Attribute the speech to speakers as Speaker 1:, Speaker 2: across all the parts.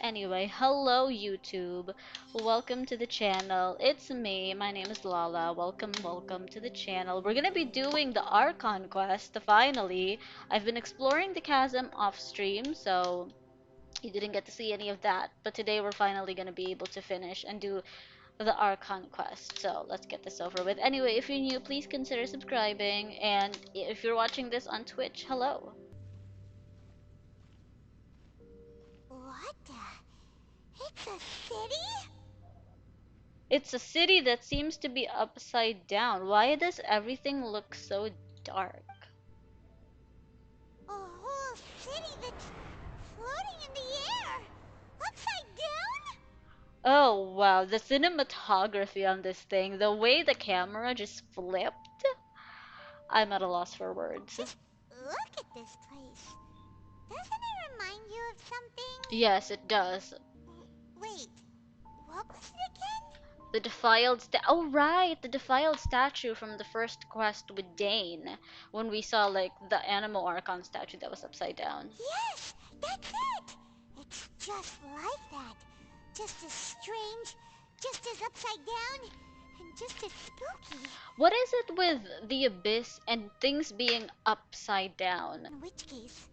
Speaker 1: Anyway, hello YouTube. Welcome to the channel. It's me. My name is Lala. Welcome to the channel. We're gonna be doing the Archon quest finally. I've been exploring the chasm off stream, so you didn't get to see any of that. But today we're finally gonna be able to finish and do the Archon quest. So let's get this over with. Anyway, if you're new, please consider subscribing. And if you're watching this on Twitch, hello.
Speaker 2: What the? It's a city?
Speaker 1: It's a city that seems to be upside down. Why does everything look so dark?
Speaker 2: A whole city that's floating in the air? Upside down?
Speaker 1: Oh wow, the cinematography on this thing, the way the camera just flipped. I'm at a loss for words.
Speaker 2: Just look at this place. Doesn't it remind you of something?
Speaker 1: Yes, it does.
Speaker 2: Wait, what was it again?
Speaker 1: The defiled oh right, the defiled statue from the first quest with Dane, when we saw like the animal Archon statue that was upside down.
Speaker 2: Yes, that's it! It's just like that. Just as strange, just as upside down, and just as spooky.
Speaker 1: What is it with the abyss and things being upside down?
Speaker 2: In which case,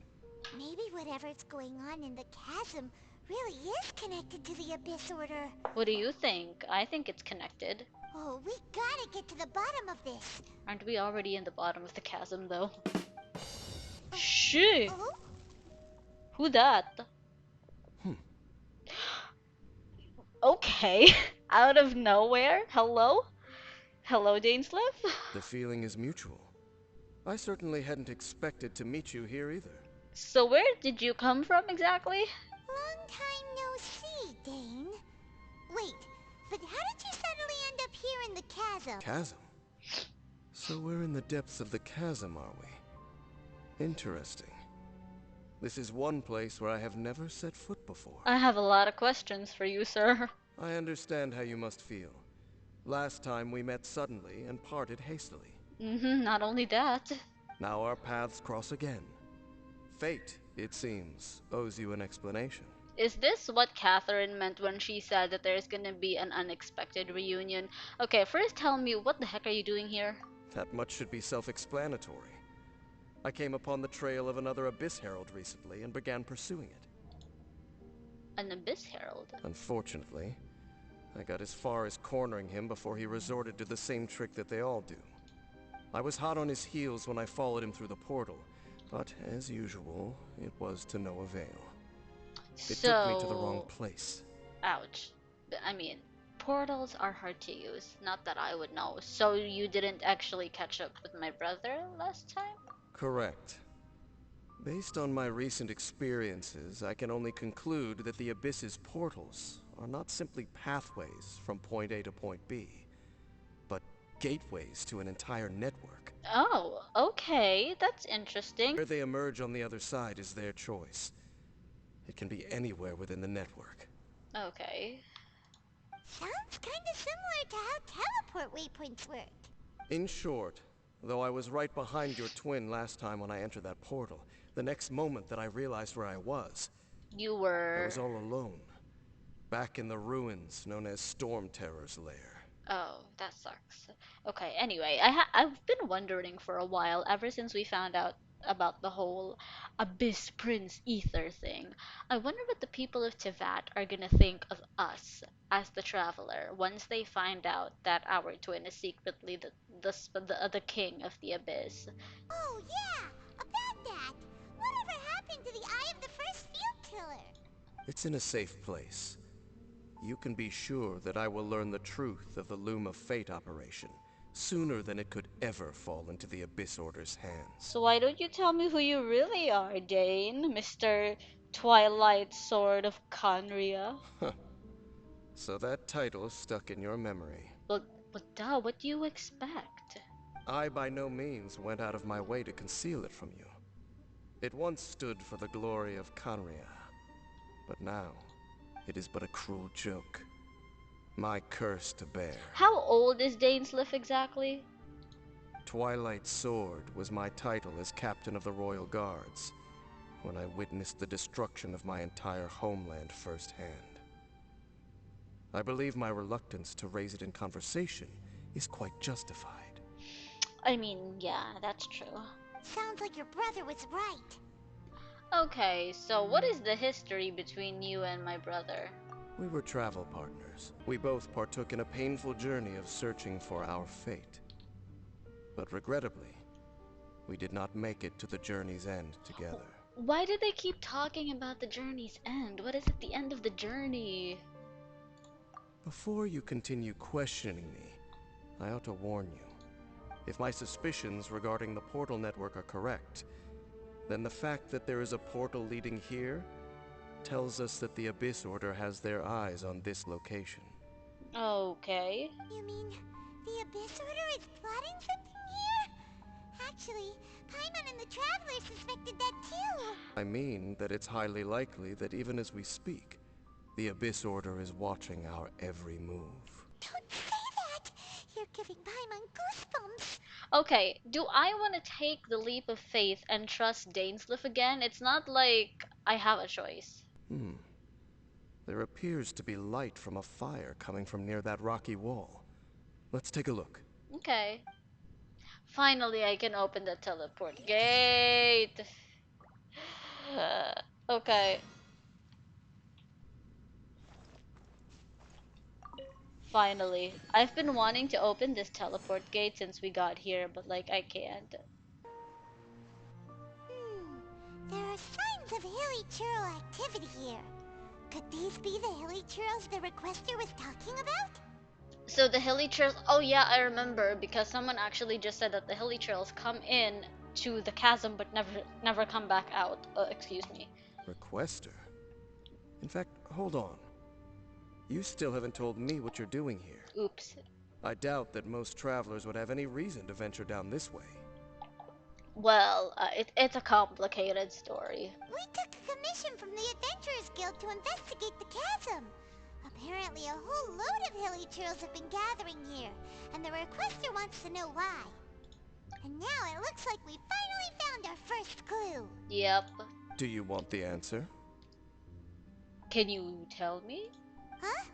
Speaker 2: maybe whatever's going on in the chasm really is connected to the Abyss Order.
Speaker 1: What do you think? I think it's connected.
Speaker 2: Oh, we gotta get to the bottom of this.
Speaker 1: Aren't we already in the bottom of the chasm though? Shit!
Speaker 2: Oh?
Speaker 1: Who that? Okay. Out of nowhere? Hello? Hello, Dainsleif?
Speaker 3: The feeling is mutual. I certainly hadn't expected to meet you here either.
Speaker 1: So where did you come from exactly?
Speaker 2: Long time no see, Dane. Wait, but how did you suddenly end up here in the chasm?
Speaker 3: Chasm? So we're in the depths of the chasm, are we? Interesting. This is one place where I have never set foot before.
Speaker 1: I have a lot of questions for you, sir.
Speaker 3: I understand how you must feel. Last time we met suddenly and parted hastily.
Speaker 1: Not only that.
Speaker 3: Now our paths cross again. Fate, it seems, owes you an explanation.
Speaker 1: Is this what Catherine meant when she said that there's gonna be an unexpected reunion? Okay, first tell me, what the heck are you doing here?
Speaker 3: That much should be self-explanatory. I came upon the trail of another Abyss Herald recently and began pursuing it.
Speaker 1: An Abyss Herald?
Speaker 3: Unfortunately, I got as far as cornering him before he resorted to the same trick that they all do. I was hot on his heels when I followed him through the portal, but as usual, it was to no avail. It took me to the wrong place.
Speaker 1: Ouch. I mean, portals are hard to use. Not that I would know. So you didn't actually catch up with my brother last time?
Speaker 3: Correct. Based on my recent experiences, I can only conclude that the Abyss's portals are not simply pathways from point A to point B, but gateways to an entire network.
Speaker 1: Oh, okay. That's interesting.
Speaker 3: Where they emerge on the other side is their choice. It can be anywhere within the network.
Speaker 1: Okay.
Speaker 2: Sounds kinda similar to how teleport waypoints work.
Speaker 3: In short, though I was right behind your twin last time when I entered that portal, the next moment that I realized where I was
Speaker 1: I
Speaker 3: was all alone. Back in the ruins known as Storm Terror's lair.
Speaker 1: Oh, that sucks. Okay, anyway, I've been wondering for a while, ever since we found out about the whole Abyss Prince Ether thing. I wonder what the people of Tivat are gonna think of us as the Traveler once they find out that our twin is secretly the king of the Abyss.
Speaker 2: Oh yeah, about that. Whatever happened to the Eye of the First Field Killer?
Speaker 3: It's in a safe place. You can be sure that I will learn the truth of the Loom of Fate operation sooner than it could ever fall into the Abyss Order's hands.
Speaker 1: So why don't you tell me who you really are, Dane, Mr. Twilight Sword of Conria?
Speaker 3: So that title stuck in your memory.
Speaker 1: But duh, what do you expect?
Speaker 3: I by no means went out of my way to conceal it from you. It once stood for the glory of Conria, but now it is but a cruel joke. My curse to bear.
Speaker 1: How old is Dainsleif exactly?
Speaker 3: Twilight Sword was my title as captain of the Royal Guards, when I witnessed the destruction of my entire homeland firsthand. I believe my reluctance to raise it in conversation is quite justified.
Speaker 1: I mean, yeah, that's true.
Speaker 2: Sounds like your brother was right.
Speaker 1: Okay, so what is the history between you and my brother?
Speaker 3: We were travel partners. We both partook in a painful journey of searching for our fate. But regrettably, we did not make it to the journey's end together.
Speaker 1: Why did they keep talking about the journey's end? What is at the end of the journey?
Speaker 3: Before you continue questioning me, I ought to warn you. If my suspicions regarding the portal network are correct, then the fact that there is a portal leading here tells us that the Abyss Order has their eyes on this location.
Speaker 1: Okay.
Speaker 2: You mean the Abyss Order is plotting something here? Actually, Paimon and the Traveler suspected that too.
Speaker 3: I mean that it's highly likely that even as we speak, the Abyss Order is watching our every move.
Speaker 2: Don't say that! You're giving Paimon goosebumps.
Speaker 1: Okay, do I want to take the leap of faith and trust Dainsleif again? It's not like I have a choice.
Speaker 3: There appears to be light from a fire coming from near that rocky wall. Let's take a look.
Speaker 1: Okay. Finally, I can open the teleport gate. Okay. Finally. I've been wanting to open this teleport gate since we got here, but like I can't.
Speaker 2: There are signs of hilly churl activity here. Could these be the hilly churls the requester was talking about?
Speaker 1: So the hilly trails, oh yeah, I remember because someone actually just said that the hilly trails come in to the chasm but never come back out. Excuse me.
Speaker 3: Requester? In fact, hold on. You still haven't told me what you're doing here.
Speaker 1: Oops.
Speaker 3: I doubt that most travelers would have any reason to venture down this way.
Speaker 1: Well, it's a complicated story.
Speaker 2: We took a commission from the Adventurers Guild to investigate the chasm. Apparently a whole load of hilly churls have been gathering here, and the requester wants to know why. And now it looks like we finally found our first clue.
Speaker 1: Yep.
Speaker 3: Do you want the answer?
Speaker 1: Can you tell me?
Speaker 2: Huh?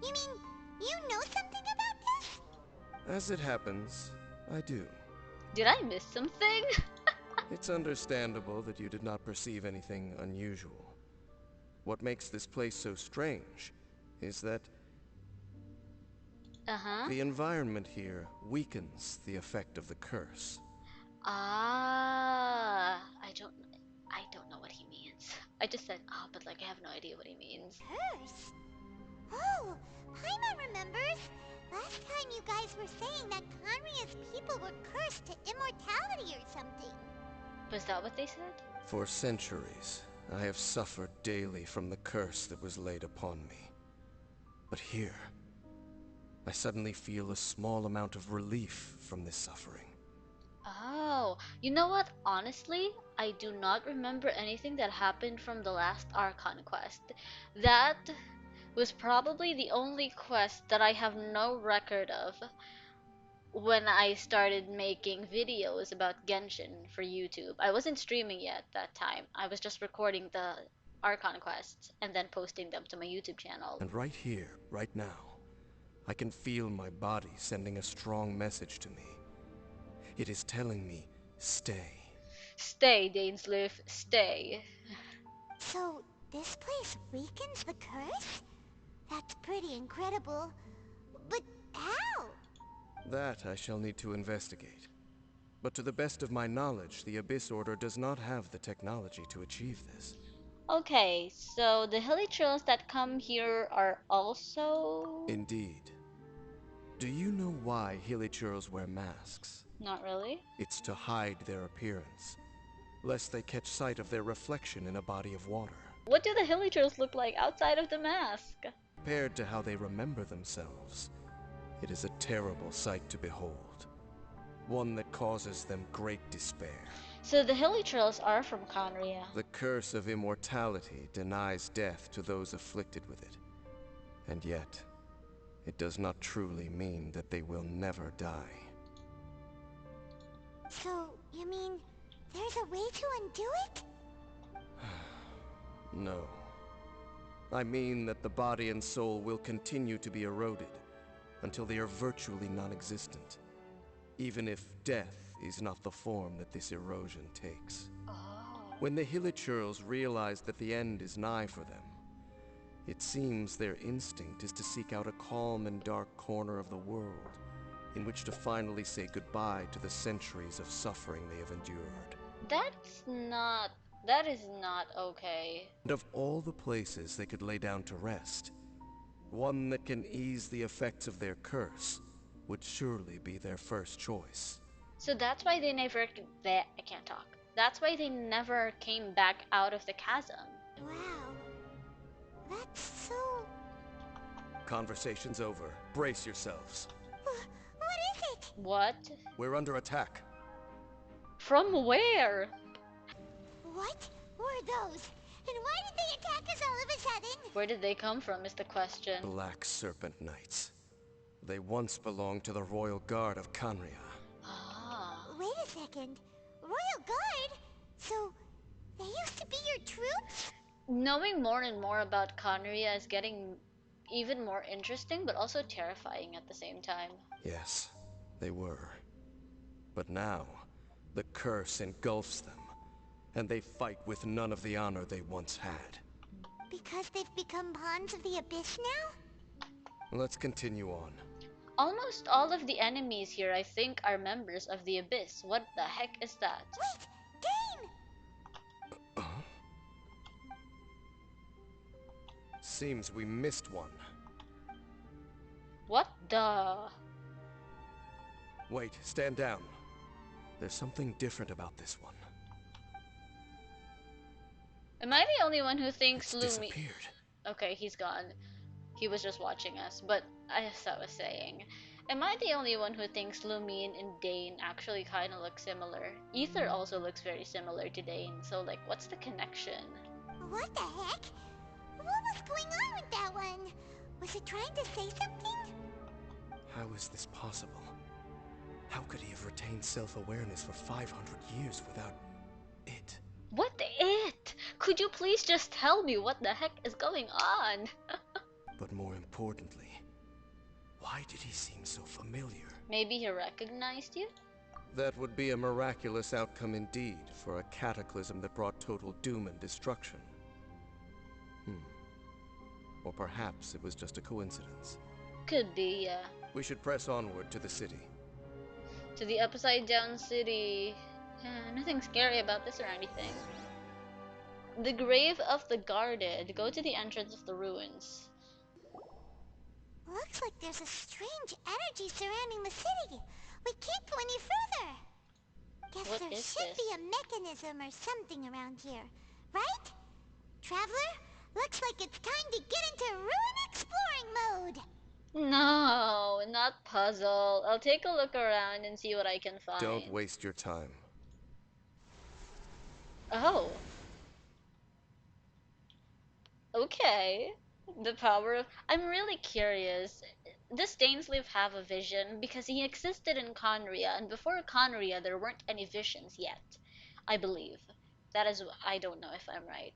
Speaker 2: You mean you know something about this?
Speaker 3: As it happens, I do.
Speaker 1: Did I miss something?
Speaker 3: It's understandable that you did not perceive anything unusual. What makes this place so strange is that
Speaker 1: Uh-huh.
Speaker 3: the environment here weakens the effect of the curse.
Speaker 1: Ah, I don't know what he means. I just said ah, but like I have no idea what he means.
Speaker 2: Curse? Oh, Paimon remembers. Last time you guys were saying that Conria's people were cursed to immortality or something.
Speaker 1: Was that what they said?
Speaker 3: For centuries, I have suffered daily from the curse that was laid upon me. But here, I suddenly feel a small amount of relief from this suffering.
Speaker 1: Oh, you know what? Honestly, I do not remember anything that happened from the last Archon quest. That was probably the only quest that I have no record of when I started making videos about Genshin for YouTube. I wasn't streaming yet that time. I was just recording the Archon quests and then posting them to my YouTube channel.
Speaker 3: And right here, right now, I can feel my body sending a strong message to me. It is telling me, stay.
Speaker 1: Stay, Dainsleif, stay.
Speaker 2: So, this place weakens the curse? That's pretty incredible. But how?
Speaker 3: That I shall need to investigate. But to the best of my knowledge, the Abyss Order does not have the technology to achieve this.
Speaker 1: Okay, so the hilly trails that come here are also...
Speaker 3: Indeed. Do you know why hilichurls wear masks?
Speaker 1: Not really.
Speaker 3: It's to hide their appearance, lest they catch sight of their reflection in a body of water.
Speaker 1: What do the hilly trails look like outside of the mask?
Speaker 3: Compared to how they remember themselves, it is a terrible sight to behold. One that causes them great despair.
Speaker 1: So the hilly trails are from Conria.
Speaker 3: The curse of immortality denies death to those afflicted with it. And yet, it does not truly mean that they will never die.
Speaker 2: So, you mean there's a way to undo it?
Speaker 3: No. I mean that the body and soul will continue to be eroded until they are virtually non-existent, even if death is not the form that this erosion takes.
Speaker 1: Oh.
Speaker 3: When the Hilichurls realize that the end is nigh for them, it seems their instinct is to seek out a calm and dark corner of the world in which to finally say goodbye to the centuries of suffering they have endured.
Speaker 1: That's not. That is not okay.
Speaker 3: And of all the places they could lay down to rest, one that can ease the effects of their curse would surely be their first choice.
Speaker 1: So that's why they never. I can't talk. That's why they never came back out of the chasm.
Speaker 2: Wow. That's so...
Speaker 3: Conversation's over. Brace yourselves.
Speaker 2: What is it?
Speaker 1: What?
Speaker 3: We're under attack.
Speaker 1: From where?
Speaker 2: What were those? And why did they attack us all of a sudden?
Speaker 1: Where did they come from is the question.
Speaker 3: Black Serpent Knights. They once belonged to the Royal Guard of Khanria.
Speaker 1: Ah.
Speaker 2: Wait a second. Royal Guard? So, they used to be your troops?
Speaker 1: Knowing more and more about Khanria is getting even more interesting, but also terrifying at the same time.
Speaker 3: Yes, they were. But now, the curse engulfs them, and they fight with none of the honor they once had.
Speaker 2: Because they've become pawns of the Abyss now?
Speaker 3: Let's continue on.
Speaker 1: Almost all of the enemies here, I think, are members of the Abyss. What the heck is that?
Speaker 2: Wait! Dane!
Speaker 3: Seems we missed one.
Speaker 1: What the?
Speaker 3: Wait, stand down. There's something different about this one.
Speaker 1: Am I the only one who thinks
Speaker 3: It's
Speaker 1: Lumi?
Speaker 3: disappeared.
Speaker 1: Okay, he's gone. He was just watching us, but as I was saying, am I the only one who thinks Lumine and Dane actually kind of look similar? Ether also looks very similar to Dane, so like, what's the connection?
Speaker 2: What the heck? What was going on with that one? Was it trying to say something?
Speaker 3: How is this possible? How could he have retained self-awareness for 500 years without it?
Speaker 1: What it? Could you please just tell me what the heck is going on?
Speaker 3: But more importantly, why did he seem so familiar?
Speaker 1: Maybe he recognized you?
Speaker 3: That would be a miraculous outcome indeed for a cataclysm that brought total doom and destruction. Or perhaps it was just a coincidence.
Speaker 1: Could be, yeah.
Speaker 3: We should press onward to the city.
Speaker 1: To the upside down city. Nothing scary about this or anything. The grave of the guarded. Go to the entrance of the ruins.
Speaker 2: Looks like there's a strange energy surrounding the city. We can't go any further. Guess
Speaker 1: What
Speaker 2: there
Speaker 1: is
Speaker 2: should
Speaker 1: this?
Speaker 2: be a mechanism or something around here. Right? Traveler? Looks like it's time to get into ruin exploring mode.
Speaker 1: No, not puzzle. I'll take a look around and see what I can find.
Speaker 3: Don't waste your time.
Speaker 1: Oh. Okay. The power of... I'm really curious. Does Dainsleif have a vision? Because he existed in Conria, and before Conria there weren't any visions yet. I believe. That is... I don't know if I'm right.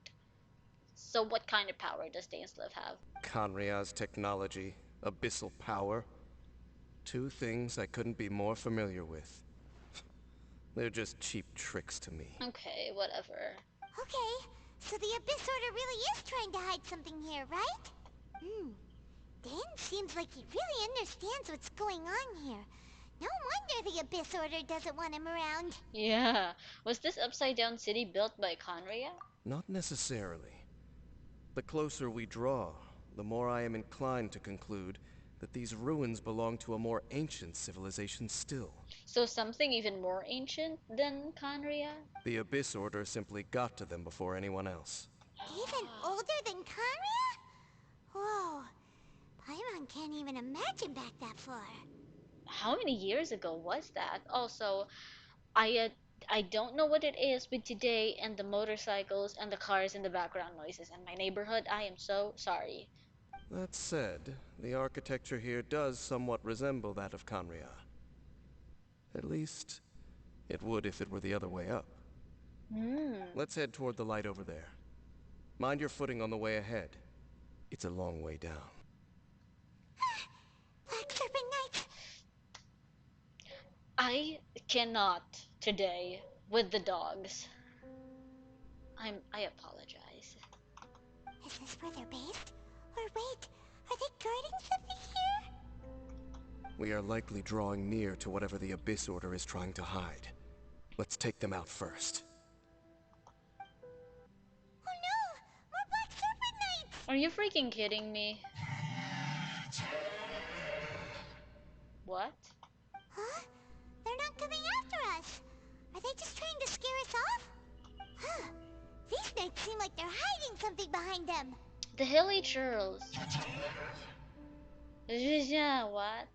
Speaker 1: So what kind of power does Dainsleif have?
Speaker 3: Khanria's technology, abyssal power. Two things I couldn't be more familiar with. They're just cheap tricks to me.
Speaker 1: Okay, whatever.
Speaker 2: Okay, so the Abyss Order really is trying to hide something here, right? Dan seems like he really understands what's going on here. No wonder the Abyss Order doesn't want him around.
Speaker 1: Yeah. Was this upside down city built by Conria?
Speaker 3: Not necessarily. The closer we draw, the more I am inclined to conclude that these ruins belong to a more ancient civilization still.
Speaker 1: So something even more ancient than Conria?
Speaker 3: The Abyss Order simply got to them before anyone else.
Speaker 2: Even older than Kharia? Whoa, Paimon can't even imagine back that far.
Speaker 1: How many years ago was that? Also, I don't know what it is with today and the motorcycles and the cars and the background noises in my neighborhood. I am so sorry.
Speaker 3: That said, the architecture here does somewhat resemble that of Khanria. At least, it would if it were the other way up. Let's head toward the light over there. Mind your footing on the way ahead. It's a long way down.
Speaker 2: Black Serpent Knights!
Speaker 1: I cannot today with the dogs. I apologize.
Speaker 2: Is this where they're based? Or wait, are they guarding something here?
Speaker 3: We are likely drawing near to whatever the Abyss Order is trying to hide. Let's take them out first.
Speaker 2: Oh no! More Black Serpent Knights!
Speaker 1: Are you freaking kidding me? What?
Speaker 2: Huh? They're not coming after us! Are they just trying to scare us off? Huh. These knights seem like they're hiding something behind them.
Speaker 1: The hilly churls. Yeah, what?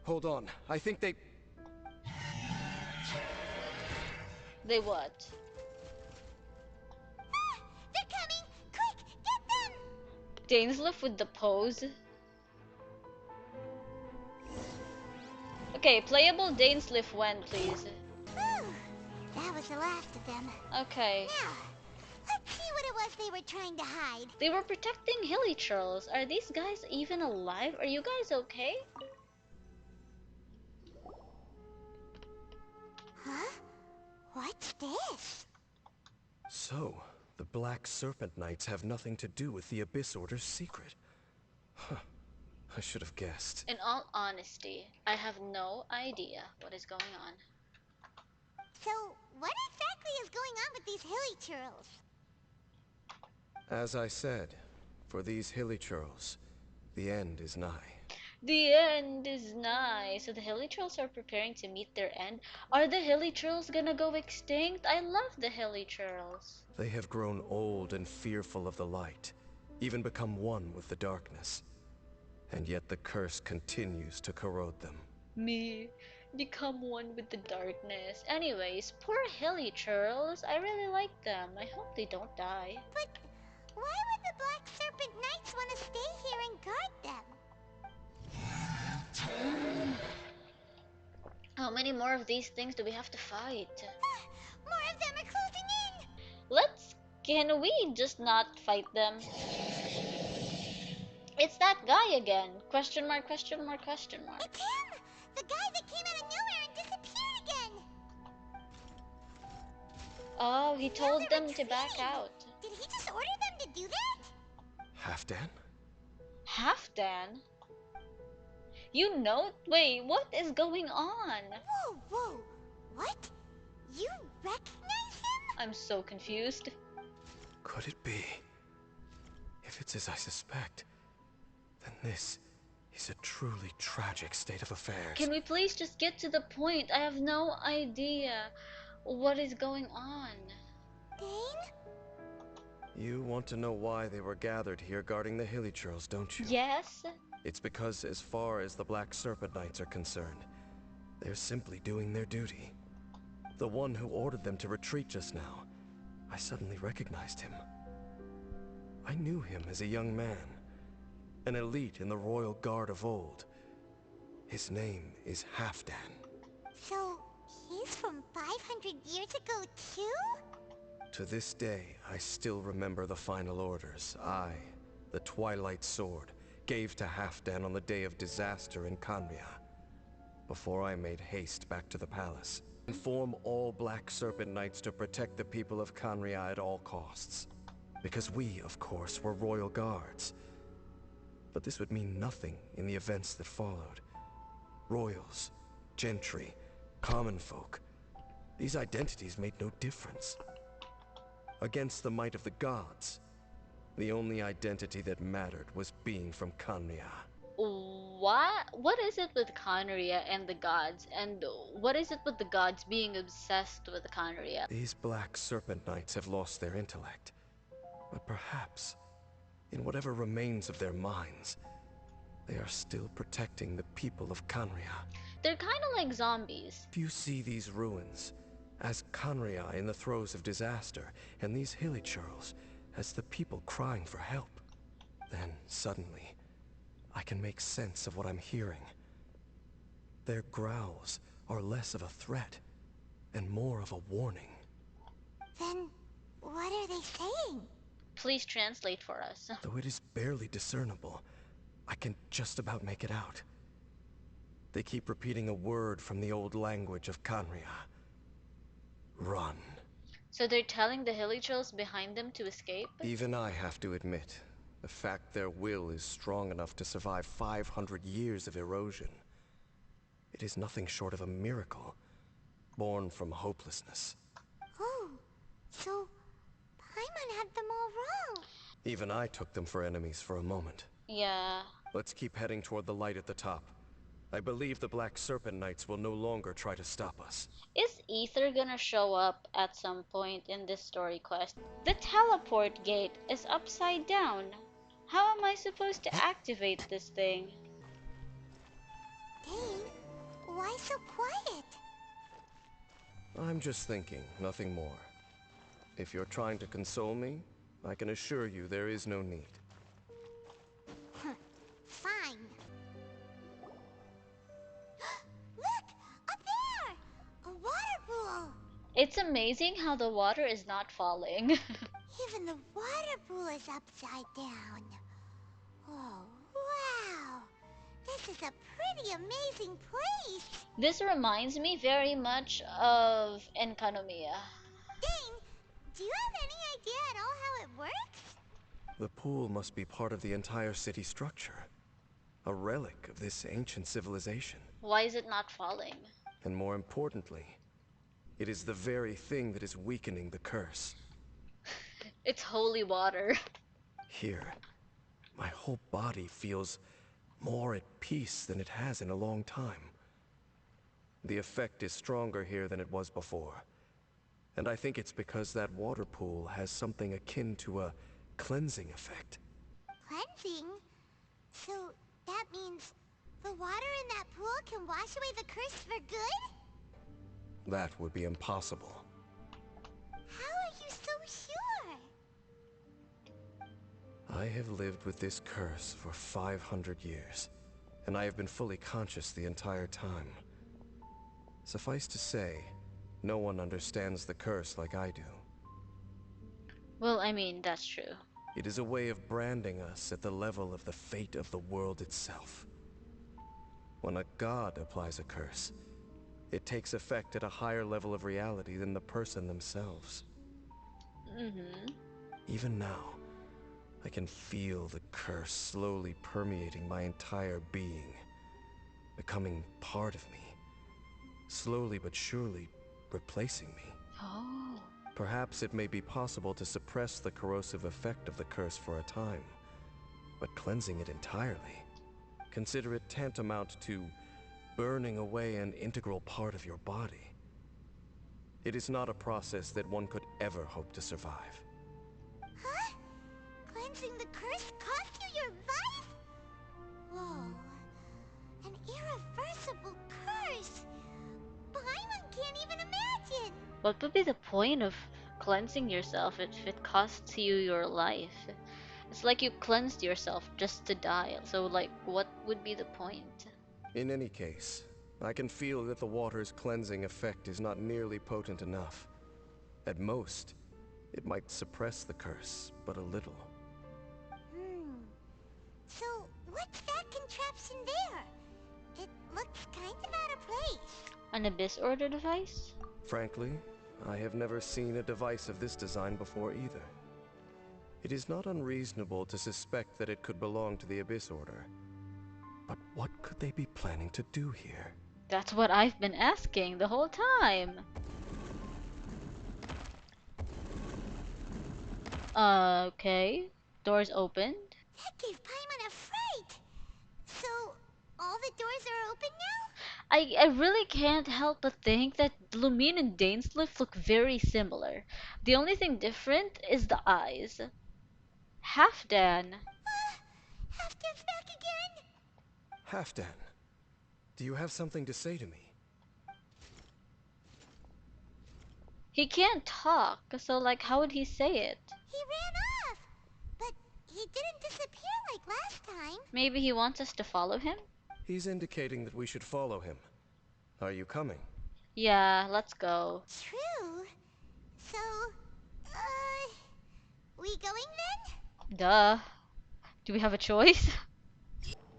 Speaker 3: Hold on, I think they...
Speaker 1: They what?
Speaker 2: Ah! They're coming! Quick, get them!
Speaker 1: Dainsleif with the pose. Okay, playable Dainsleif when, please.
Speaker 2: Whew. That was the last of them.
Speaker 1: Okay.
Speaker 2: Now, let's see what it was they were trying to hide.
Speaker 1: They were protecting hilly churls. Are these guys even alive? Are you guys okay?
Speaker 2: Huh? What's this?
Speaker 3: So, the Black Serpent Knights have nothing to do with the Abyss Order's secret. Huh. I should have guessed.
Speaker 1: In all honesty, I have no idea what is going on.
Speaker 2: So, what exactly is going on with these hilly churls?
Speaker 3: As I said, for these hilly churls, the end is nigh.
Speaker 1: The end is nigh. So the hilly trolls are preparing to meet their end. Are the hilly trolls gonna go extinct? I love the hilly trolls.
Speaker 3: They have grown old and fearful of the light, even become one with the darkness. And yet the curse continues to corrode them.
Speaker 1: Me, become one with the darkness. Anyways, poor hilly trolls. I really like them. I hope they don't die.
Speaker 2: But why would the Black Serpent Knights want to stay here and guard them?
Speaker 1: How many more of these things do we have to fight?
Speaker 2: More of them are closing in!
Speaker 1: Can we just not fight them? It's that guy again. Question mark, question mark, question mark.
Speaker 2: It's him! The guy that came out of nowhere and disappeared again!
Speaker 1: Oh, he
Speaker 2: Now
Speaker 1: told
Speaker 2: they're
Speaker 1: them to back
Speaker 2: retreating.
Speaker 1: out.
Speaker 2: Did he just order them to do that?
Speaker 3: Halfdan?
Speaker 1: Halfdan? You know? Wait, what is going on?
Speaker 2: Whoa, whoa. What? You recognize him?
Speaker 1: I'm so confused.
Speaker 3: Could it be? If it's as I suspect, then this is a truly tragic state of affairs.
Speaker 1: Can we please just get to the point? I have no idea what is going on.
Speaker 2: Dane?
Speaker 3: You want to know why they were gathered here guarding the hilly churls, don't you?
Speaker 1: Yes?
Speaker 3: It's because as far as the Black Serpent Knights are concerned, they're simply doing their duty. The one who ordered them to retreat just now, I suddenly recognized him. I knew him as a young man, an elite in the royal guard of old. His name is Halfdan.
Speaker 2: So, he's from 500 years ago too?
Speaker 3: To this day, I still remember the final orders I, the Twilight Sword, gave to Halfdan on the day of disaster in Khanria. Before I made haste back to the palace. Inform all Black Serpent Knights to protect the people of Khanria at all costs. Because we, of course, were royal guards. But this would mean nothing in the events that followed. Royals, gentry, common folk. These identities made no difference. Against the might of the gods, the only identity that mattered was being from Khanria.
Speaker 1: What is it with Khanria and the gods? And what is it with the gods being obsessed with Khanria?
Speaker 3: These Black Serpent Knights have lost their intellect. But perhaps, in whatever remains of their minds, they are still protecting the people of Khanria.
Speaker 1: They're kind of like zombies.
Speaker 3: If you see these ruins as Khanria in the throes of disaster, and these hilly churls as the people crying for help, then suddenly, I can make sense of what I'm hearing. Their growls are less of a threat and more of a warning.
Speaker 2: Then, what are they saying?
Speaker 1: Please translate for us.
Speaker 3: Though it is barely discernible, I can just about make it out. They keep repeating a word from the old language of Kanria. Run.
Speaker 1: So they're telling the Hilichurls behind them to escape?
Speaker 3: Even I have to admit, the fact their will is strong enough to survive 500 years of erosion. It is nothing short of a miracle, born from hopelessness.
Speaker 2: Oh, so Paimon had them all wrong.
Speaker 3: Even I took them for enemies for a moment.
Speaker 1: Yeah.
Speaker 3: Let's keep heading toward the light at the top. I believe the Black Serpent Knights will no longer try to stop us.
Speaker 1: Is Ether gonna show up at some point in this story quest? The teleport gate is upside down. How am I supposed to activate this thing?
Speaker 2: Dane, why so quiet?
Speaker 3: I'm just thinking, nothing more. If you're trying to console me, I can assure you there is no need.
Speaker 2: Fine. Look! Up there! A water pool!
Speaker 1: It's amazing how the water is not falling.
Speaker 2: Even the water pool is upside down. Oh, wow! This is a pretty amazing place!
Speaker 1: This reminds me very much of Enkanomiya.
Speaker 2: Dane, do you have any idea at all how it works?
Speaker 3: The pool must be part of the entire city structure. A relic of this ancient civilization.
Speaker 1: Why is it not falling?
Speaker 3: And more importantly, it is the very thing that is weakening the curse.
Speaker 1: It's holy water.
Speaker 3: Here, my whole body feels more at peace than it has in a long time. The effect is stronger here than it was before. And I think it's because that water pool has something akin to a cleansing effect.
Speaker 2: Cleansing? So that means the water in that pool can wash away the curse for good?
Speaker 3: That would be impossible.
Speaker 2: How are you so sure?
Speaker 3: I have lived with this curse for 500 years, and I have been fully conscious the entire time. Suffice to say, no one understands the curse like I do.
Speaker 1: Well, I mean, that's true.
Speaker 3: It is a way of branding us at the level of the fate of the world itself. When a god applies a curse, it takes effect at a higher level of reality than the person themselves. Even now, I can feel the curse slowly permeating my entire being, becoming part of me, slowly but surely replacing me.
Speaker 1: Oh.
Speaker 3: Perhaps it may be possible to suppress the corrosive effect of the curse for a time, but cleansing it entirely, consider it tantamount to burning away an integral part of your body. It is not a process that one could ever hope to survive.
Speaker 2: Huh? Cleansing the curse cost you your life? Whoa. An irreversible curse! Paimon can't even imagine!
Speaker 1: What would be the point of cleansing yourself if it costs you your life? It's like you cleansed yourself just to die. So, like, what would be the point?
Speaker 3: In any case, I can feel that the water's cleansing effect is not nearly potent enough. At most, it might suppress the curse, but a little.
Speaker 2: So, what's that contraption there? It looks kind of out of place.
Speaker 1: An Abyss Order device?
Speaker 3: Frankly, I have never seen a device of this design before either. It is not unreasonable to suspect that it could belong to the Abyss Order. But what could they be planning to do here?
Speaker 1: That's what I've been asking the whole time. Okay. Doors opened.
Speaker 2: That gave Paimon a fright. So, all the doors are open now?
Speaker 1: I really can't help but think that Lumine and Dainsleif look very similar. The only thing different is the eyes. Halfdan.
Speaker 2: Halfdan's back again?
Speaker 3: Halfdan, do you have something to say to me?
Speaker 1: He can't talk, so like how would he say it?
Speaker 2: He ran off. But he didn't disappear like last time.
Speaker 1: Maybe he wants us to follow him?
Speaker 3: He's indicating that we should follow him. Are you coming?
Speaker 1: Yeah, let's go.
Speaker 2: True. So, we we going then?
Speaker 1: Duh. Do we have a choice?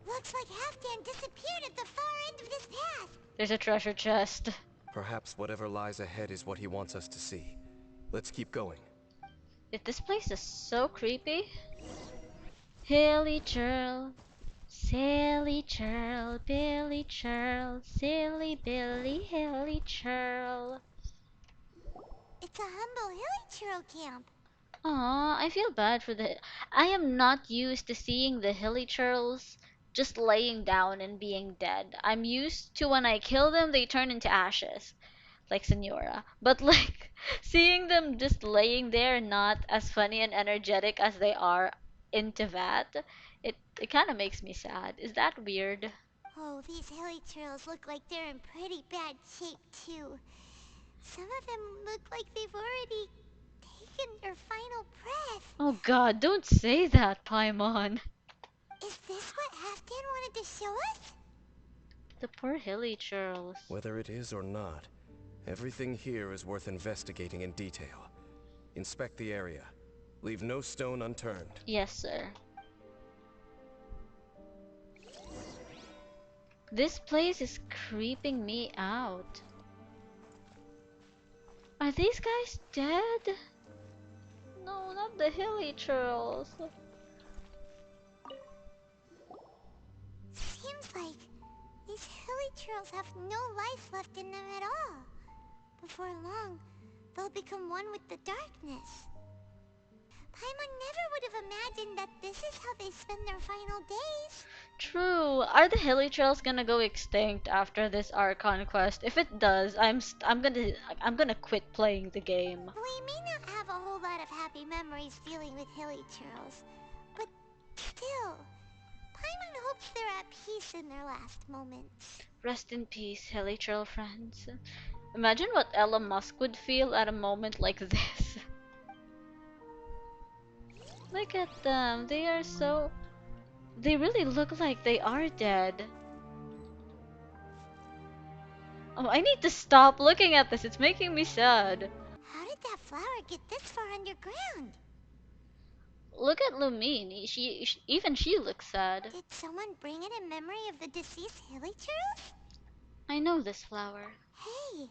Speaker 2: Looks like Halfdan disappeared at the far end of this path.
Speaker 1: There's a treasure chest.
Speaker 3: Perhaps whatever lies ahead is what he wants us to see. Let's keep going.
Speaker 1: This place is so creepy. Hilly churl, silly churl, Billy churl, silly Billy, hilly churl.
Speaker 2: It's a humble hilly churl camp.
Speaker 1: Aw, I feel bad for the. I am not used to seeing the hilly churls just laying down and being dead. I'm used to when I kill them, they turn into ashes, like Senora. But like seeing them just laying there, not as funny and energetic as they are in Tevat, it kind of makes me sad. Is that weird?
Speaker 2: Oh, these hilly churls look like they're in pretty bad shape too. Some of them look like they've already taken their final breath.
Speaker 1: Oh God, don't say that, Paimon.
Speaker 2: Is this what Halfdan wanted to show us?
Speaker 1: The poor hilly churls.
Speaker 3: Whether it is or not, everything here is worth investigating in detail. Inspect the area. Leave no stone unturned.
Speaker 1: Yes, sir. This place is creeping me out. Are these guys dead? No, not the hilly churls.
Speaker 2: Seems like these hilly churls have no life left in them at all. Before long, they'll become one with the darkness. Paimon never would have imagined that this is how they spend their final days.
Speaker 1: True. Are the hilly churls gonna go extinct after this Archon quest? If it does, I'm gonna quit playing the game.
Speaker 2: We may not have a whole lot of happy memories dealing with hilly churls, but still, Paimon hopes they're at peace in their last moments.
Speaker 1: Rest in peace, hilly churl friends. Imagine what Ella Musk would feel at a moment like this. Look at them. They are so. They really look like they are dead. Oh, I need to stop looking at this. It's making me sad.
Speaker 2: How did that flower get this far underground?
Speaker 1: Look at Lumine. Even she looks sad.
Speaker 2: Did someone bring it in memory of the deceased hilly churls?
Speaker 1: I know this flower.
Speaker 2: Hey,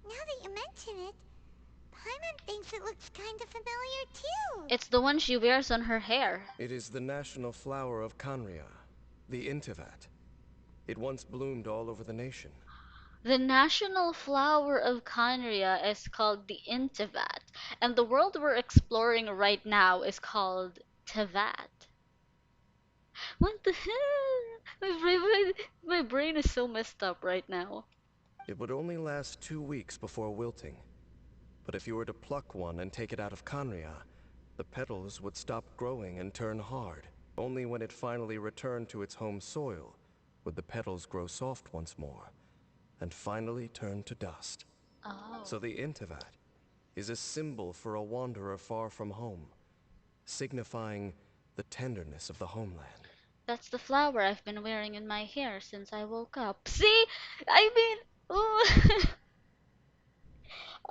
Speaker 2: now that you mention it, Paimon thinks it looks kind of familiar too.
Speaker 1: It's the one she wears on her hair.
Speaker 3: It is the national flower of Kanria, the Intivat. It once bloomed all over the nation.
Speaker 1: The national flower of Conria is called the Intivat, and the world we're exploring right now is called Tevat. What the hell? My brain is so messed up right now.
Speaker 3: It would only last 2 weeks before wilting. But if you were to pluck one and take it out of Kanria, the petals would stop growing and turn hard. Only when it finally returned to its home soil would the petals grow soft once more, and finally turn to dust.
Speaker 1: Oh.
Speaker 3: So the Intivat is a symbol for a wanderer far from home, signifying the tenderness of the homeland.
Speaker 1: That's the flower I've been wearing in my hair since I woke up. See? I mean, ooh.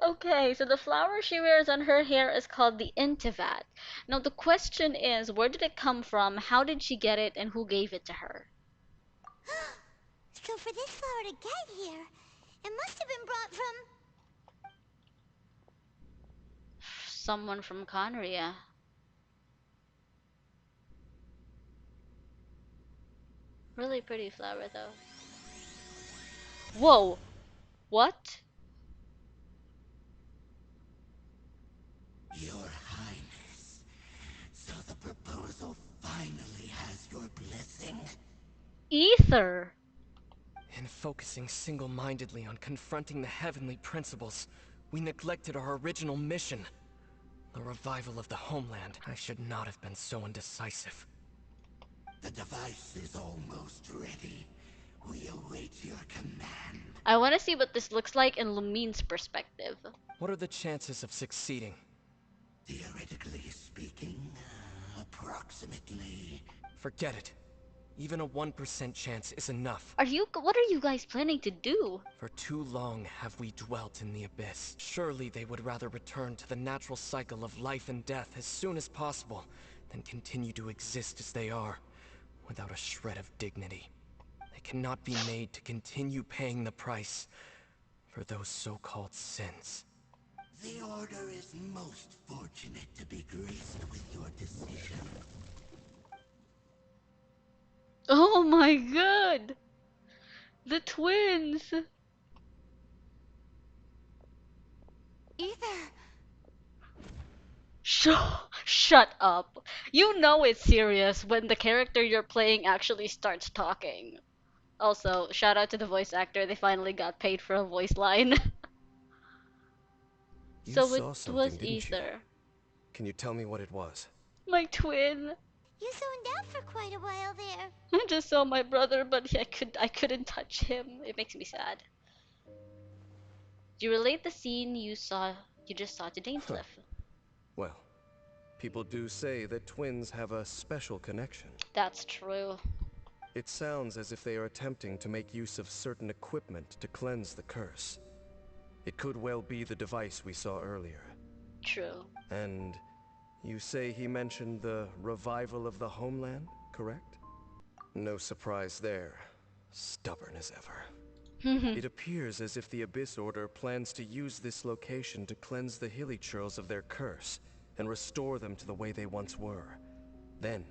Speaker 1: Okay, so the flower she wears on her hair is called the Intivat. Now the question is, where did it come from? How did she get it? And who gave it to her?
Speaker 2: So for this flower to get here, it must have been brought from...
Speaker 1: Someone from Conria. Really pretty flower though. Whoa! What?
Speaker 4: Your Highness, so the proposal finally has your blessing.
Speaker 1: Ether!
Speaker 5: In focusing single-mindedly on confronting the heavenly principles, we neglected our original mission. The revival of the homeland. I should not have been so indecisive.
Speaker 4: The device is almost ready. We await your command.
Speaker 1: I want to see what this looks like in Lumine's perspective.
Speaker 5: What are the chances of succeeding?
Speaker 4: Theoretically speaking, approximately.
Speaker 5: Forget it. Even a 1% chance is enough.
Speaker 1: What are you guys planning to do?
Speaker 5: For too long have we dwelt in the abyss. Surely they would rather return to the natural cycle of life and death as soon as possible than continue to exist as they are, without a shred of dignity. They cannot be made to continue paying the price for those so-called sins.
Speaker 4: The Order is most fortunate to be graced with your decision.
Speaker 1: Oh my god! The twins!
Speaker 2: Ether.
Speaker 1: Shut up. You know it's serious when the character you're playing actually starts talking. Also, shout out to the voice actor, they finally got paid for a voice line.
Speaker 3: You
Speaker 1: So it
Speaker 3: saw something,
Speaker 1: was
Speaker 3: didn't you?
Speaker 1: Ether.
Speaker 3: Can you tell me what it was?
Speaker 1: My twin.
Speaker 2: You zoned out for quite a while there.
Speaker 1: I just saw my brother, but I couldn't touch him. It makes me sad. Do you relate the scene you just saw to
Speaker 3: Huh.
Speaker 1: Dainsleif?
Speaker 3: Well, people do say that twins have a special connection.
Speaker 1: That's true.
Speaker 3: It sounds as if they are attempting to make use of certain equipment to cleanse the curse. It could well be the device we saw earlier.
Speaker 1: True.
Speaker 3: And you say he mentioned the revival of the homeland, correct? No surprise there. Stubborn as ever. It appears as if the Abyss Order plans to use this location to cleanse the Hillychurls of their curse and restore them to the way they once were. Then,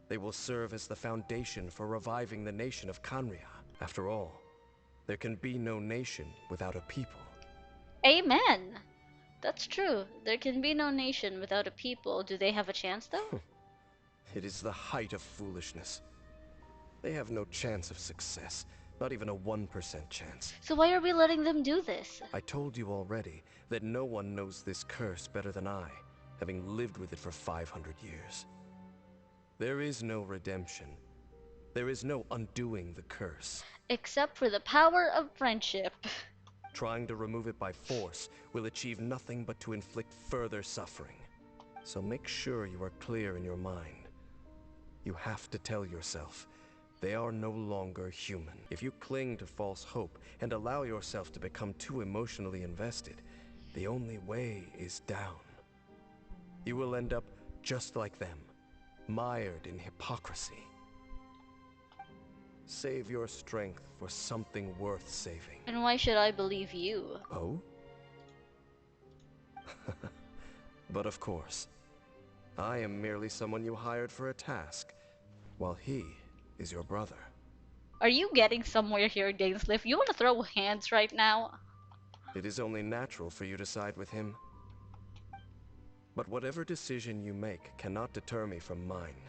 Speaker 3: they will serve as the foundation for reviving the nation of Khaenri'ah. After all, there can be no nation without a people.
Speaker 1: Amen. That's true. There can be no nation without a people. Do they have a chance though?
Speaker 3: It is the height of foolishness. They have no chance of success, not even a 1% chance.
Speaker 1: So why are we letting them do this?
Speaker 3: I told you already that no one knows this curse better than I, having lived with it for 500 years. There is no redemption. There is no undoing the curse.
Speaker 1: Except for the power of friendship.
Speaker 3: Trying to remove it by force will achieve nothing but to inflict further suffering. So make sure you are clear in your mind. You have to tell yourself, they are no longer human. If you cling to false hope and allow yourself to become too emotionally invested, the only way is down. You will end up just like them, mired in hypocrisy. Save your strength for something worth saving.
Speaker 1: And why should I believe you?
Speaker 3: Oh? But of course, I am merely someone you hired for a task, while he is your brother.
Speaker 1: Are you getting somewhere here, Dainsleif? You want to throw hands right now?
Speaker 3: It is only natural for you to side with him. But whatever decision you make cannot deter me from mine.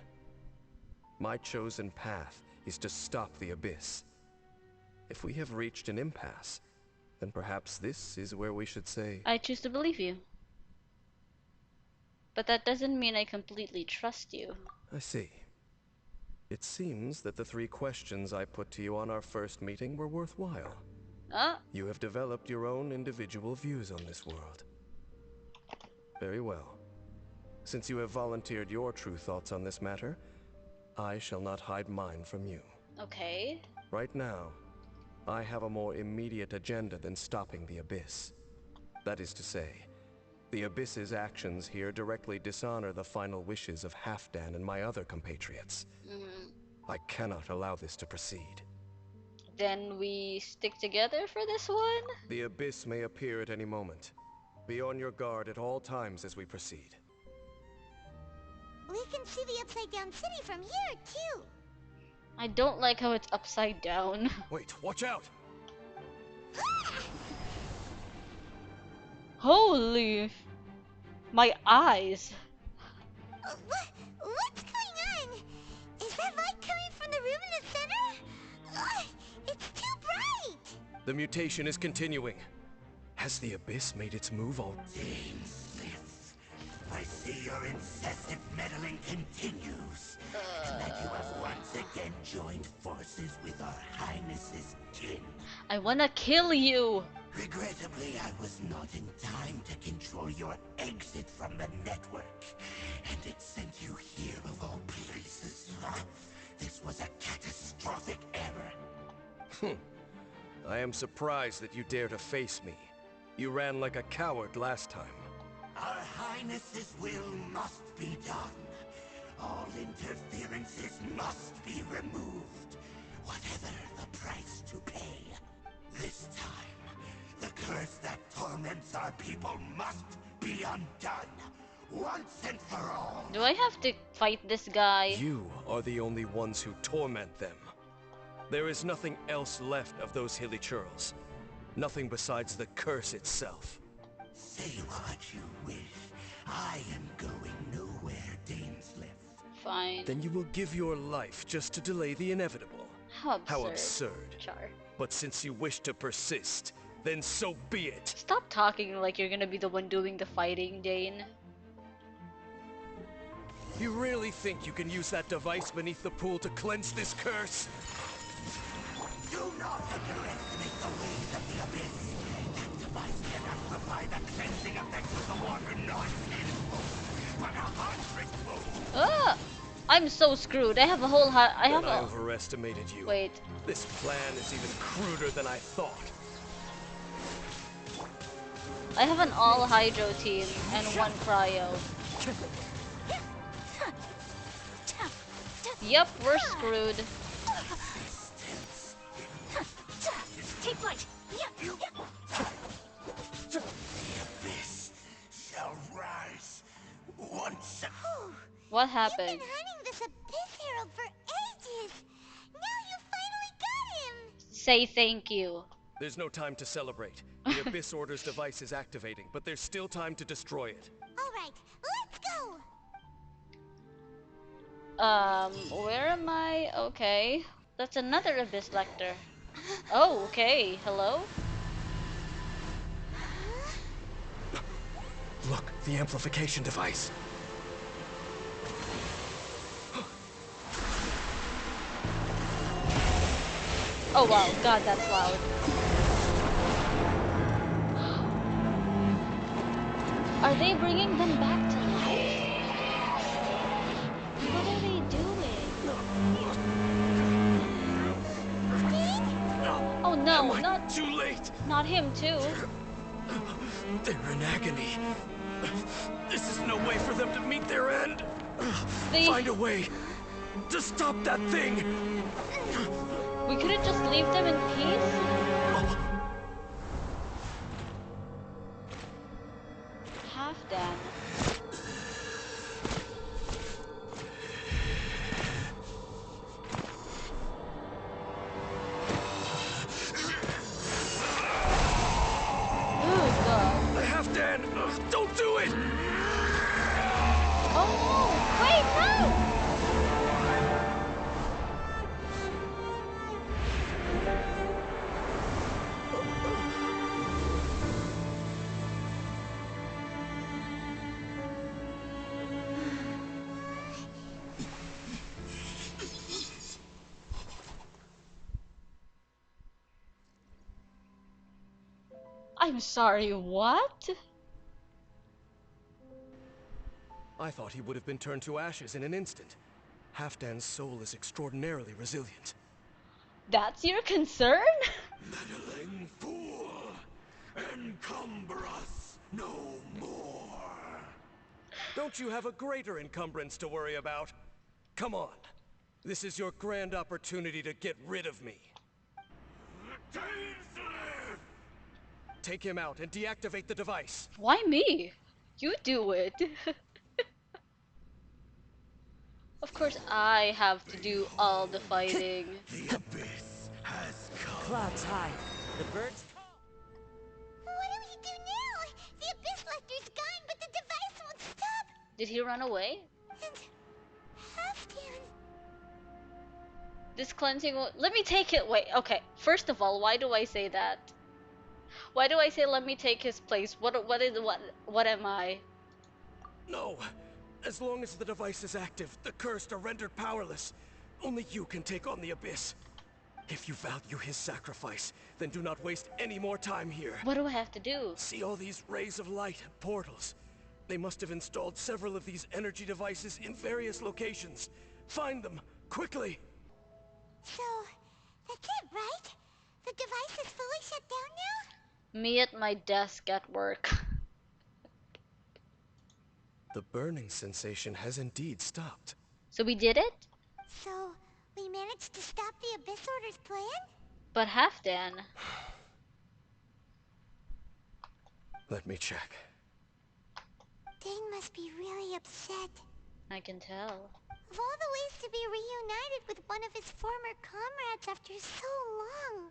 Speaker 3: My chosen path is to stop the Abyss. If we have reached an impasse, then perhaps this is where we should say...
Speaker 1: I choose to believe you. But that doesn't mean I completely trust you.
Speaker 3: I see. It seems that the 3 questions I put to you on our first meeting were worthwhile. You have developed your own individual views on this world. Very well. Since you have volunteered your true thoughts on this matter, I shall not hide mine from you.
Speaker 1: Okay.
Speaker 3: Right now, I have a more immediate agenda than stopping the Abyss. That is to say, the Abyss's actions here directly dishonor the final wishes of Halfdan and my other compatriots. I cannot allow this to proceed.
Speaker 1: Then we stick together for this one?
Speaker 3: The Abyss may appear at any moment. Be on your guard at all times as we proceed.
Speaker 2: We can see the Upside Down City from here, too.
Speaker 1: I don't like how it's upside down.
Speaker 3: Wait, watch out!
Speaker 1: Holy... My eyes.
Speaker 2: What's going on? Is that light coming from the room in the center? It's too bright!
Speaker 3: The mutation is continuing. Has the Abyss made its move already?
Speaker 4: Dainsleif, I see your incessant meddling continues, and that you have once again joined forces with our Highness's kin.
Speaker 1: I wanna kill you.
Speaker 4: Regrettably, I was not in time to control your exit from the network, and it sent you here of all places. This was a catastrophe.
Speaker 3: I am surprised that you dare to face me. You ran like a coward last time.
Speaker 4: Our Highness's will must be done. All interferences must be removed, whatever the price to pay. This time, the curse that torments our people must be undone, once and for all.
Speaker 1: Do I have to fight this guy?
Speaker 3: You are the only ones who torment them. There is nothing else left of those hilly churls. Nothing besides the curse itself.
Speaker 4: Say what you wish. I am going nowhere, Dainsleif.
Speaker 1: Fine.
Speaker 3: Then you will give your life just to delay the inevitable.
Speaker 1: How absurd.
Speaker 3: How absurd.
Speaker 1: Char.
Speaker 3: But since you wish to persist, then so be it.
Speaker 1: Stop talking like you're gonna be the one doing the fighting, Dane.
Speaker 3: You really think you can use that device beneath the pool to cleanse this curse?
Speaker 4: Do not underestimate the ways of the abyss. That device cannot provide the cleansing effect of the water non-sinful, but 100-fold.
Speaker 1: Ah! I'm so screwed. I have a whole I have a
Speaker 3: overestimated you.
Speaker 1: Wait.
Speaker 3: This plan is even cruder than I thought.
Speaker 1: I have an all hydro team and one cryo. Yep, we're screwed.
Speaker 2: Take flight!
Speaker 4: The abyss shall rise once again.
Speaker 1: What
Speaker 2: You've
Speaker 1: happened?
Speaker 2: been hunting this Abyss Herald for ages! Now you finally got him!
Speaker 1: Say thank you.
Speaker 3: There's no time to celebrate. The Abyss Order's device is activating, but there's still time to destroy it.
Speaker 2: Alright, let's go!
Speaker 1: Where am I? Okay. That's another Abyss Lector. Oh, okay. Hello?
Speaker 3: Look, the amplification device.
Speaker 1: Oh wow, god, that's loud. Are they bringing them back to life? What are they doing? Oh no, not
Speaker 3: Too late!
Speaker 1: not him too.
Speaker 3: They're in agony. This is no way for them to meet their end.
Speaker 1: They
Speaker 3: Find a way to stop that thing.
Speaker 1: we couldn't just leave them in peace? Half Dan. Oh god.
Speaker 3: Halfdan, don't do it!
Speaker 1: Oh no! Wait, no! I'm sorry, what?
Speaker 3: I thought he would have been turned to ashes in an instant. Halfdan's soul is extraordinarily resilient.
Speaker 1: That's your concern?
Speaker 4: Meddling fool! Encumber us no more!
Speaker 3: Don't you have a greater encumbrance to worry about? Come on. This is your grand opportunity to get rid of me.
Speaker 4: Dainsleif!
Speaker 3: Take him out and deactivate the device.
Speaker 1: Why me? You do it. Of course I have to do all the fighting.
Speaker 4: The abyss has come.
Speaker 6: Clouds high. The birds call.
Speaker 2: What do we do now? The Abyss Lector's gone, but the device won't stop!
Speaker 1: Did he run away?
Speaker 2: And... Halfdan...
Speaker 1: This cleansing will... Let me take it... Wait, okay. First of all, why do I say that? Why do I say let me take his place? What am I?
Speaker 3: No. As long as the device is active, the cursed are rendered powerless. Only you can take on the abyss. If you value his sacrifice, then do not waste any more time here.
Speaker 1: What do I have to do?
Speaker 3: See all these rays of light and portals? They must have installed several of these energy devices in various locations. Find them, quickly!
Speaker 2: So, that's it, right?
Speaker 1: Me at my desk at work.
Speaker 3: The burning sensation has indeed stopped.
Speaker 1: So we did it?
Speaker 2: So, we managed to stop the Abyss Order's plan?
Speaker 1: But Halfdan.
Speaker 3: Let me check.
Speaker 2: Dane must be really upset.
Speaker 1: I can tell.
Speaker 2: Of all the ways to be reunited with one of his former comrades after so long,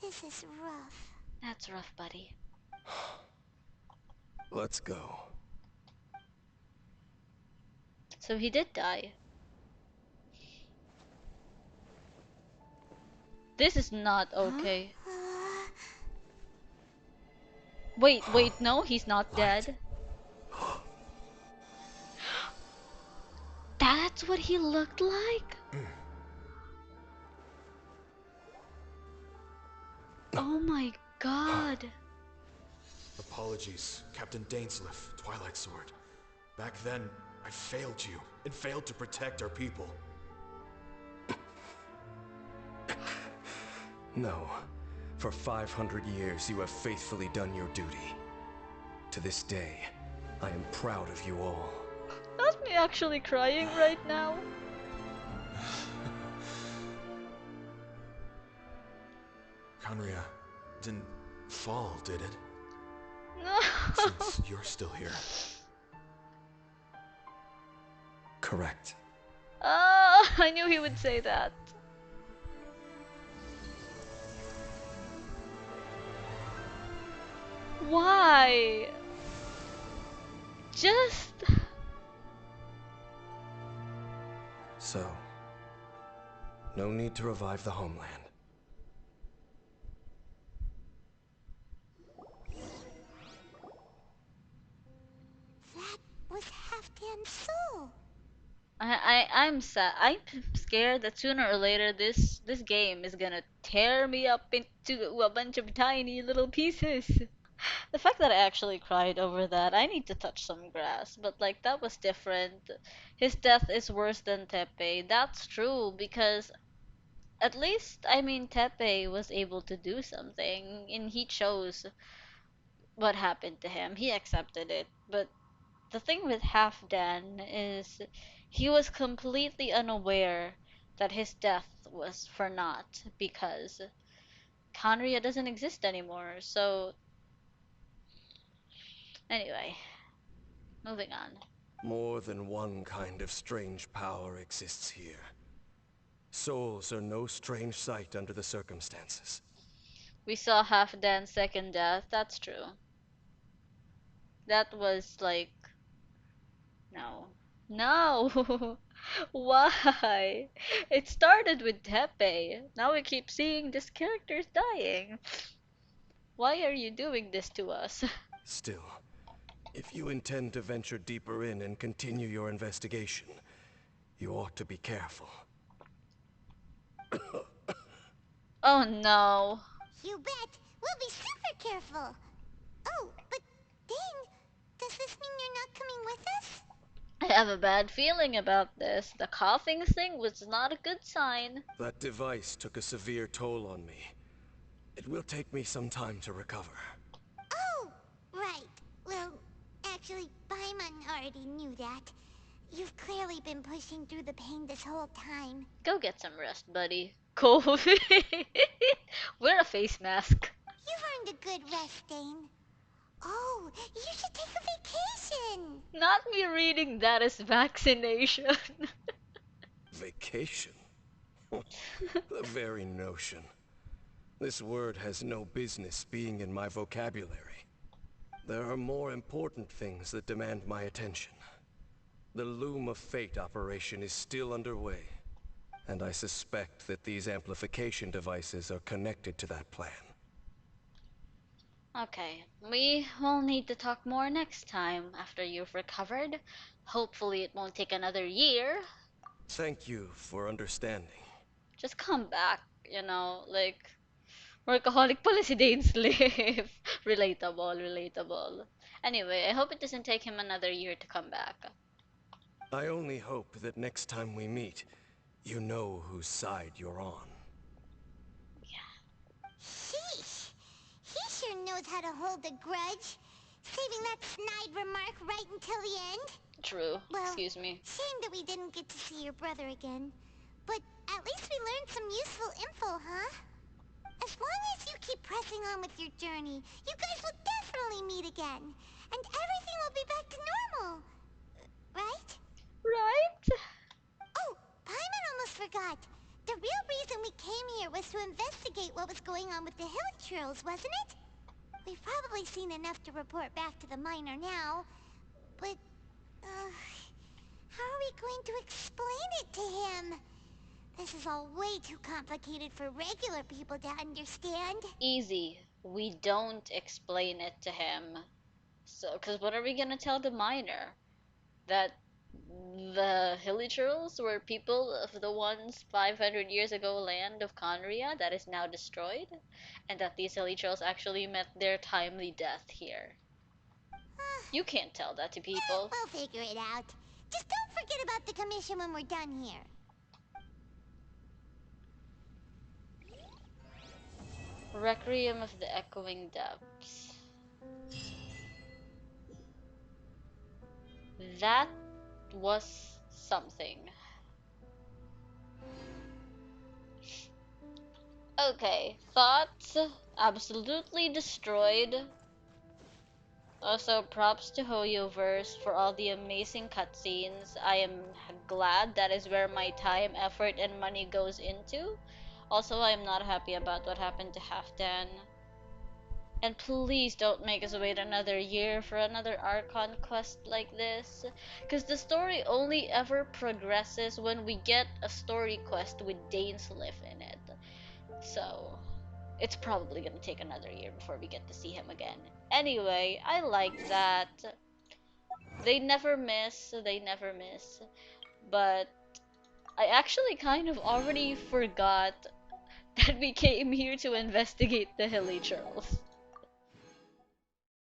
Speaker 2: this is rough.
Speaker 1: That's rough, buddy.
Speaker 3: Let's go.
Speaker 1: So he did die. This is not okay. Wait, no, he's not
Speaker 3: Light.
Speaker 1: dead. That's what he looked like? Oh my god.
Speaker 7: Apologies, Captain Dainsleif, Twilight Sword. Back then, I failed you, and failed to protect our people.
Speaker 3: No. For 500 years, you have faithfully done your duty. To this day, I am proud of you all.
Speaker 1: That's me actually crying right now.
Speaker 7: Conria didn't fall, did it?
Speaker 1: No.
Speaker 7: Since you're still here.
Speaker 3: Correct.
Speaker 1: Oh, I knew he would say that. Why? Just...
Speaker 3: So, no need to revive the homeland.
Speaker 2: That was Halfdan's soul.
Speaker 1: I'm sad. I'm scared that sooner or later this game is gonna tear me up into a bunch of tiny little pieces. The fact that I actually cried over that, I need to touch some grass, but like that was different. His death is worse than Tepe. That's true because at least I mean Tepe was able to do something and he chose what happened to him. He accepted it. But the thing with Halfdan is he was completely unaware that his death was for naught because Conria doesn't exist anymore. So anyway, moving on.
Speaker 3: More than one kind of strange power exists here. Souls are no strange sight under the circumstances.
Speaker 1: We saw Halfdan's second death. That's true. That was like no. No! Why? It started with Tepe. Now we keep seeing these characters dying. Why are you doing this to us?
Speaker 3: Still, if you intend to venture deeper in and continue your investigation, you ought to be careful.
Speaker 1: Oh no.
Speaker 2: You bet. We'll be super careful. Oh, but Dane, does this mean you're not coming with us?
Speaker 1: I have a bad feeling about this. The coughing thing was not a good sign.
Speaker 3: That device took a severe toll on me. It will take me some time to recover.
Speaker 2: Oh, right. Well, actually, Paimon already knew that. You've clearly been pushing through the pain this whole time.
Speaker 1: Go get some rest, buddy. Kofi. Wear a face mask.
Speaker 2: You've earned a good rest, Dane. Oh, you should take a vacation.
Speaker 1: Not me reading that as vaccination.
Speaker 3: Vacation? The very notion. This word has no business being in my vocabulary. There are more important things that demand my attention. The Loom of Fate operation is still underway, and I suspect that these amplification devices are connected to that plan.
Speaker 1: Okay, we will need to talk more next time after you've recovered. Hopefully it won't take another year.
Speaker 3: Thank you for understanding.
Speaker 1: Just come back, like workaholic pala si Dainsleif. Relatable, relatable. Anyway, I hope it doesn't take him another year to come back.
Speaker 3: I only hope that next time we meet, you know whose side you're on.
Speaker 2: Sheesh. He sure knows how to hold a grudge, saving that snide remark right until the end.
Speaker 1: True.
Speaker 2: Well,
Speaker 1: Excuse me.
Speaker 2: shame that we didn't get to see your brother again. But at least we learned some useful info, huh? As long as you keep pressing on with your journey, you guys will definitely meet again. And everything will be back to normal. Right?
Speaker 1: Right?
Speaker 2: Oh, Paimon almost forgot. The real reason we came here was to investigate what was going on with the Hilichurls, wasn't it? We've probably seen enough to report back to the miner now. But, how are we going to explain it to him? This is all way too complicated for regular people to understand.
Speaker 1: Easy. We don't explain it to him. So, because what are we gonna tell the miner? That the Hilichurls were people of the once 500 years ago land of Conria that is now destroyed? And that these Hilichurls actually met their timely death here. You can't tell that to people.
Speaker 2: We'll figure it out. Just don't forget about the commission when we're done here.
Speaker 1: Requiem of the Echoing Depths. That was something. Okay, thoughts absolutely destroyed. Also, props to Hoyoverse for all the amazing cutscenes. I am glad that is where my time, effort, and money goes into. Also, I am not happy about what happened to Halfdan. And please don't make us wait another year for another Archon quest like this. Because the story only ever progresses when we get a story quest with Dainsleif in it. So, it's probably gonna take another year before we get to see him again. Anyway, I like that. They never miss, they never miss. But I actually kind of already forgot that we came here to investigate the Hilly Churls.